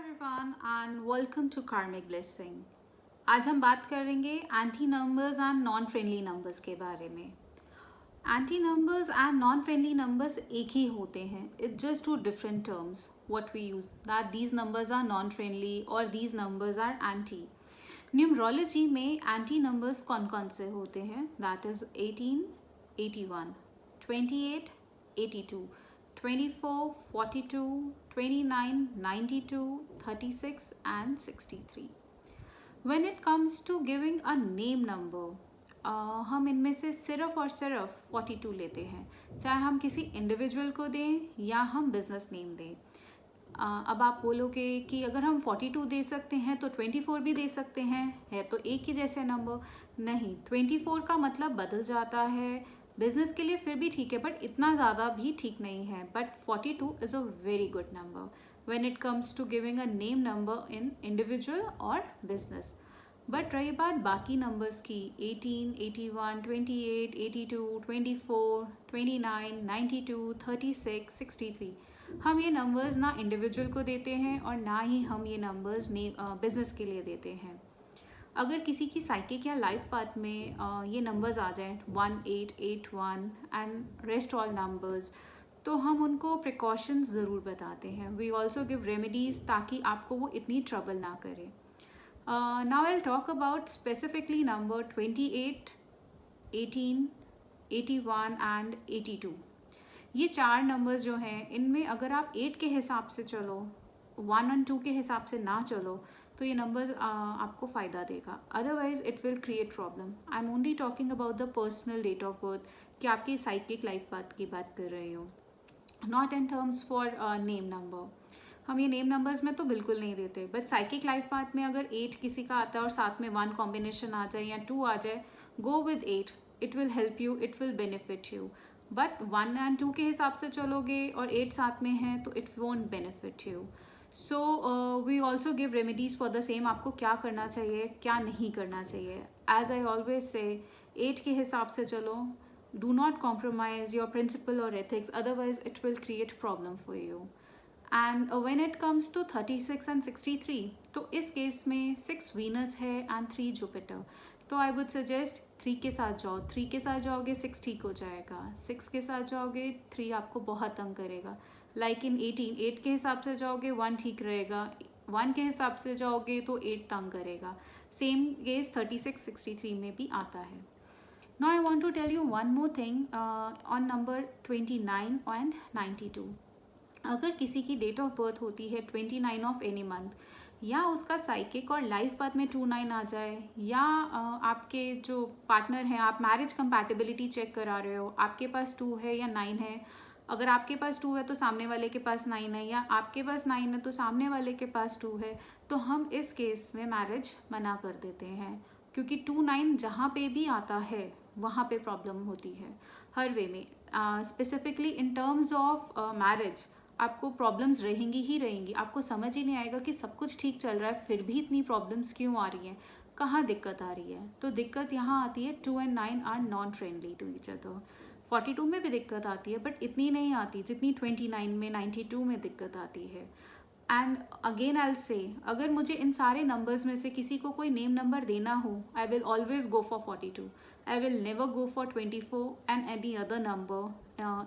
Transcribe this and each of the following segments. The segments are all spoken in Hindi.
Everyone and welcome to karmic blessing. आज हम बात करेंगे anti numbers and non friendly numbers के बारे में। Anti numbers and non friendly numbers एक ही होते हैं, it's just two different terms what we use, that these numbers are non friendly और these numbers are anti. Numerology में एंटी नंबर्स कौन कौन से होते हैं? That is 18, 81, 28, 82, 24, 42, 29, 92, 36 and 63. When it comes to giving a name number, हम इनमें से सिर्फ और सिर्फ 42 लेते हैं, चाहे हम किसी इंडिविजुअल को दें या हम बिजनेस नेम दें। अब आप बोलोगे कि अगर हम 42 दे सकते हैं तो 24 भी दे सकते हैं, है तो एक ही जैसे नंबर। नहीं, 24 का मतलब बदल जाता है। बिजनेस के लिए फिर भी ठीक है, बट इतना ज़्यादा भी ठीक नहीं है। But 42 is a very good number when it comes to giving a name number in individual और बिजनेस। बट रही बात बाकी नंबर्स की, 18, 81, 28, 82, 24, 29, 92, 36, 63, हम ये नंबर्स ना इंडिविजुअल को देते हैं और ना ही हम ये नंबर्स बिजनेस के लिए देते हैं। अगर किसी की साइकिक या लाइफ पाथ में ये नंबर्स आ जाएं 1881 एंड रेस्ट ऑल नंबर्स, तो हम उनको प्रिकॉशंस ज़रूर बताते हैं। वी ऑल्सो गिव रेमेडीज़ ताकि आपको वो इतनी ट्रबल ना करे। Now I will talk about specifically number 28, 18, 81 and 82। ये चार नंबर्स जो हैं, इनमें अगर आप 8 के हिसाब से चलो, 1 और 2 के हिसाब से ना चलो, तो ये नंबर्स आपको फ़ायदा देगा। Otherwise it will create problem. I am only talking about the personal date of birth, कि आपकी साइकिक लाइफ पाथ की बात कर रही हूँ, not in terms for name number. हम ये नेम नंबर्स में तो बिल्कुल नहीं देते, बट साइकिक लाइफ पाथ में अगर 8 किसी का आता है और साथ में 1 कॉम्बिनेशन आ जाए या 2 आ जाए, go with 8, it will help you, it will benefit you. But 1 and 2 के हिसाब से चलोगे और 8 साथ में है तो it won't benefit you. So we also give remedies for the same, आपको क्या करना चाहिए, क्या नहीं करना चाहिए। एज आई ऑलवेज से, 8 के हिसाब से चलो, do not compromise your principle और ethics, otherwise it will create problem for you. And when it comes to 36 and 63, तो इस केस में 6 वीनस है एंड 3 जुपिटर। तो आई वुड सजेस्ट 3 के साथ जाओ, 3 के साथ जाओगे 6 ठीक हो जाएगा, 6 के साथ जाओगे 3 आपको बहुत तंग करेगा। लाइक इन 18, 8 के हिसाब से जाओगे 1 ठीक रहेगा, 1 के हिसाब से जाओगे तो 8 तंग करेगा। सेम केस 36, 63 में भी आता है। Now I want to tell you one more thing on number 29 and 92। अगर किसी की डेट ऑफ बर्थ होती है 29 ऑफ एनी मंथ, या उसका साइकिक और लाइफ पाथ में 29 आ जाए, या आपके जो पार्टनर हैं, आप मैरिज कंपैटिबिलिटी चेक करा रहे हो, आपके पास 2 है या 9 है, अगर आपके पास 2 है तो सामने वाले के पास 9 है, या आपके पास 9 है तो सामने वाले के पास 2 है, तो हम इस केस में मैरिज मना कर देते हैं, क्योंकि 2, 9 जहाँ पे भी आता है वहाँ पे प्रॉब्लम होती है हर वे में। Specifically in terms of marriage आपको प्रॉब्लम्स रहेंगी ही रहेंगी। आपको समझ ही नहीं आएगा कि सब कुछ ठीक चल रहा है फिर भी इतनी प्रॉब्लम्स क्यों आ रही हैं, कहाँ दिक्कत आ रही है। तो दिक्कत यहाँ आती है 2 and 9 are non friendly to each other. 42 में भी दिक्कत आती है, बट इतनी नहीं आती जितनी 29 में, 92 में दिक्कत आती है। And again I will say, अगर मुझे इन सारे नंबर्स में से किसी को कोई नेम नंबर देना हो, I will always go for 42। I will never go for 24 and any other number,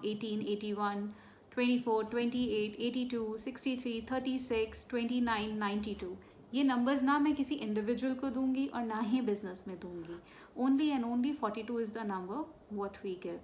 18, 81, 24, 28, 82, 63, 36, 29, 92। ये नंबर्स ना मैं किसी इंडिविजुअल को दूंगी और ना ही बिजनेस में दूंगी। Only and only 42 is the number what we give.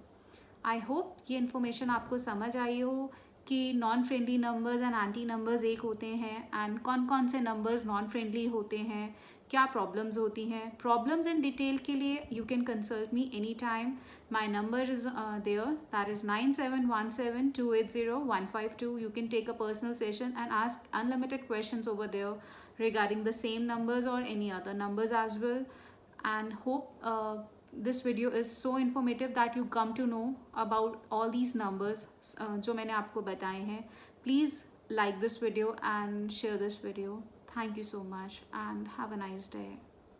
I hope ये इन्फॉर्मेशन आपको समझ आई हो कि non friendly numbers and anti numbers एक होते हैं, एंड कौन कौन से नंबर्स नॉन फ्रेंडली होते हैं, क्या प्रॉब्लम्स होती हैं। प्रॉब्लम्स इन डिटेल के लिए you can consult me any time. My number is there, that is 9717280152। You can take a personal session and ask unlimited questions over there regarding the same numbers or any other numbers as well. And hope this video is so informative that you come to know about all these numbers जो मैंने आपको बताए हैं. Please like this video and share this video. Thank you so much and have a nice day.